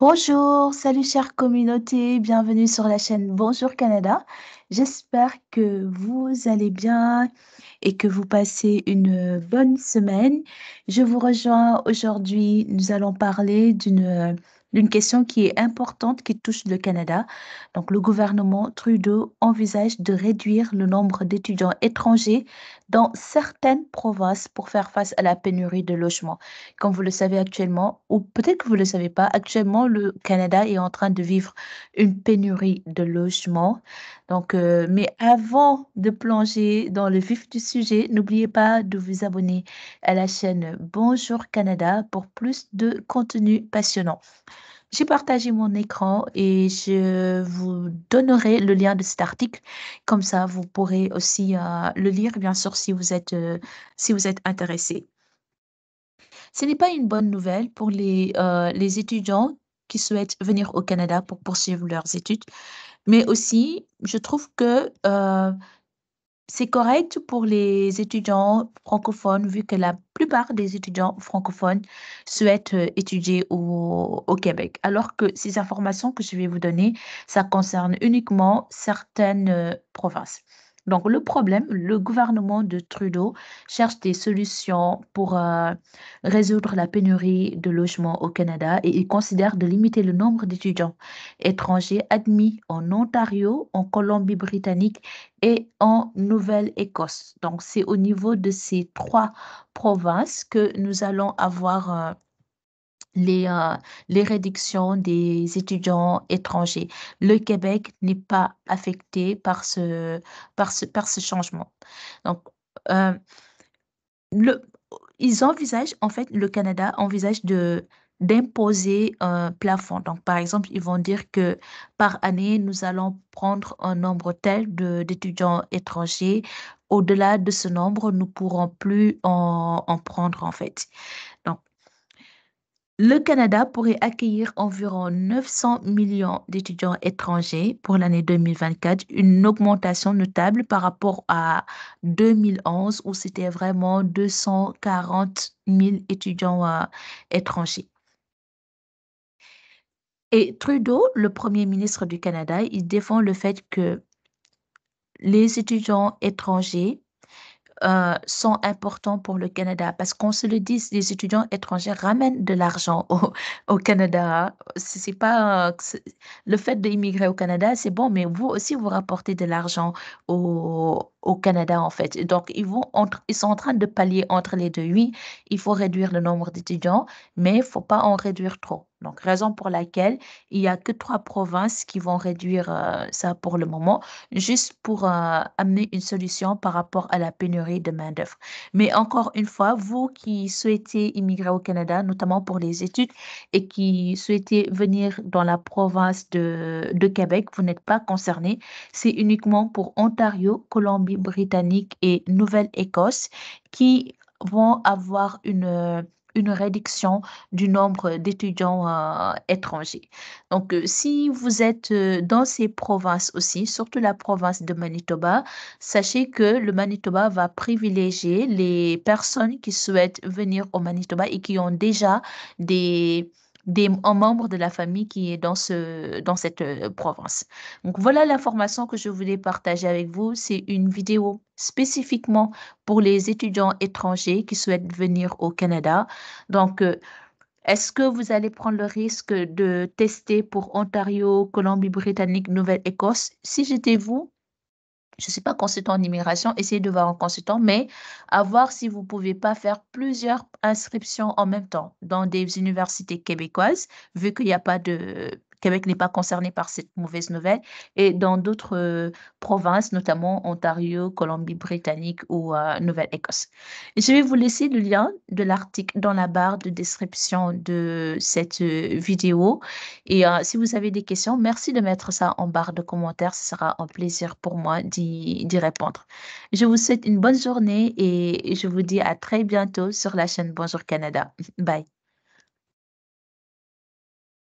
Bonjour, salut chère communauté, bienvenue sur la chaîne Bonjour Canada. J'espère que vous allez bien et que vous passez une bonne semaine. Je vous rejoins aujourd'hui. Nous allons parler d'une question qui est importante qui touche le Canada. Donc, le gouvernement Trudeau envisage de réduire le nombre d'étudiants étrangers dans certaines provinces pour faire face à la pénurie de logements. Comme vous le savez actuellement, ou peut-être que vous ne le savez pas, actuellement, le Canada est en train de vivre une pénurie de logements. Donc, mais avant de plonger dans le vif du sujet, n'oubliez pas de vous abonner à la chaîne Bonjour Canada pour plus de contenu passionnant. J'ai partagé mon écran et je vous donnerai le lien de cet article. Comme ça, vous pourrez aussi le lire, bien sûr, si vous êtes intéressé. Ce n'est pas une bonne nouvelle pour les étudiants qui souhaitent venir au Canada pour poursuivre leurs études, mais aussi, je trouve que c'est correct pour les étudiants francophones, vu que la plupart des étudiants francophones souhaitent étudier au Québec. Alors que ces informations que je vais vous donner, ça concerne uniquement certaines provinces. Donc, le problème, le gouvernement de Trudeau cherche des solutions pour résoudre la pénurie de logements au Canada et il considère de limiter le nombre d'étudiants étrangers admis en Ontario, en Colombie-Britannique et en Nouvelle-Écosse. Donc, c'est au niveau de ces trois provinces que nous allons avoir les, euh, les réductions des étudiants étrangers. Le Québec n'est pas affecté par ce changement. Donc, euh, le, ils envisagent, en fait, le Canada envisage d'imposer un plafond. Donc, par exemple, ils vont dire que par année, nous allons prendre un nombre tel d'étudiants étrangers. Au-delà de ce nombre, nous ne pourrons plus en prendre, en fait. Donc, le Canada pourrait accueillir environ 900 millions d'étudiants étrangers pour l'année 2024, une augmentation notable par rapport à 2011 où c'était vraiment 240 000 étudiants étrangers. Et Trudeau, le Premier ministre du Canada, il défend le fait que les étudiants étrangers sont importants pour le Canada parce qu'on se le dit, les étudiants étrangers ramènent de l'argent au Canada. C'est pas, le fait d'immigrer au Canada, c'est bon, mais vous aussi, vous rapportez de l'argent au Canada, en fait. Donc, ils sont en train de pallier entre les deux. Oui, il faut réduire le nombre d'étudiants, mais il faut pas en réduire trop. Donc, raison pour laquelle il y a que trois provinces qui vont réduire ça pour le moment juste pour amener une solution par rapport à la pénurie de main-d'œuvre. Mais encore une fois, vous qui souhaitez immigrer au Canada, notamment pour les études, et qui souhaitez venir dans la province de Québec, vous n'êtes pas concerné. C'est uniquement pour Ontario, Colombie-Britannique et Nouvelle-Écosse qui vont avoir une réduction du nombre d'étudiants étrangers. Donc, si vous êtes dans ces provinces aussi, surtout la province de Manitoba, sachez que le Manitoba va privilégier les personnes qui souhaitent venir au Manitoba et qui ont déjà des, un membre de la famille qui est dans cette province. Donc, voilà l'information que je voulais partager avec vous. C'est une vidéo spécifiquement pour les étudiants étrangers qui souhaitent venir au Canada. Donc, est-ce que vous allez prendre le risque de tester pour Ontario, Colombie-Britannique, Nouvelle-Écosse? Si j'étais vous, je ne suis pas consultant en immigration, essayez de voir un consultant, mais à voir si vous ne pouvez pas faire plusieurs inscriptions en même temps dans des universités québécoises, vu qu'il n'y a pas de... Québec n'est pas concerné par cette mauvaise nouvelle, et dans d'autres provinces, notamment Ontario, Colombie-Britannique ou Nouvelle-Écosse. Je vais vous laisser le lien de l'article dans la barre de description de cette vidéo. Et si vous avez des questions, merci de mettre ça en barre de commentaires. Ce sera un plaisir pour moi d'y répondre. Je vous souhaite une bonne journée et je vous dis à très bientôt sur la chaîne Bonjour Canada. Bye.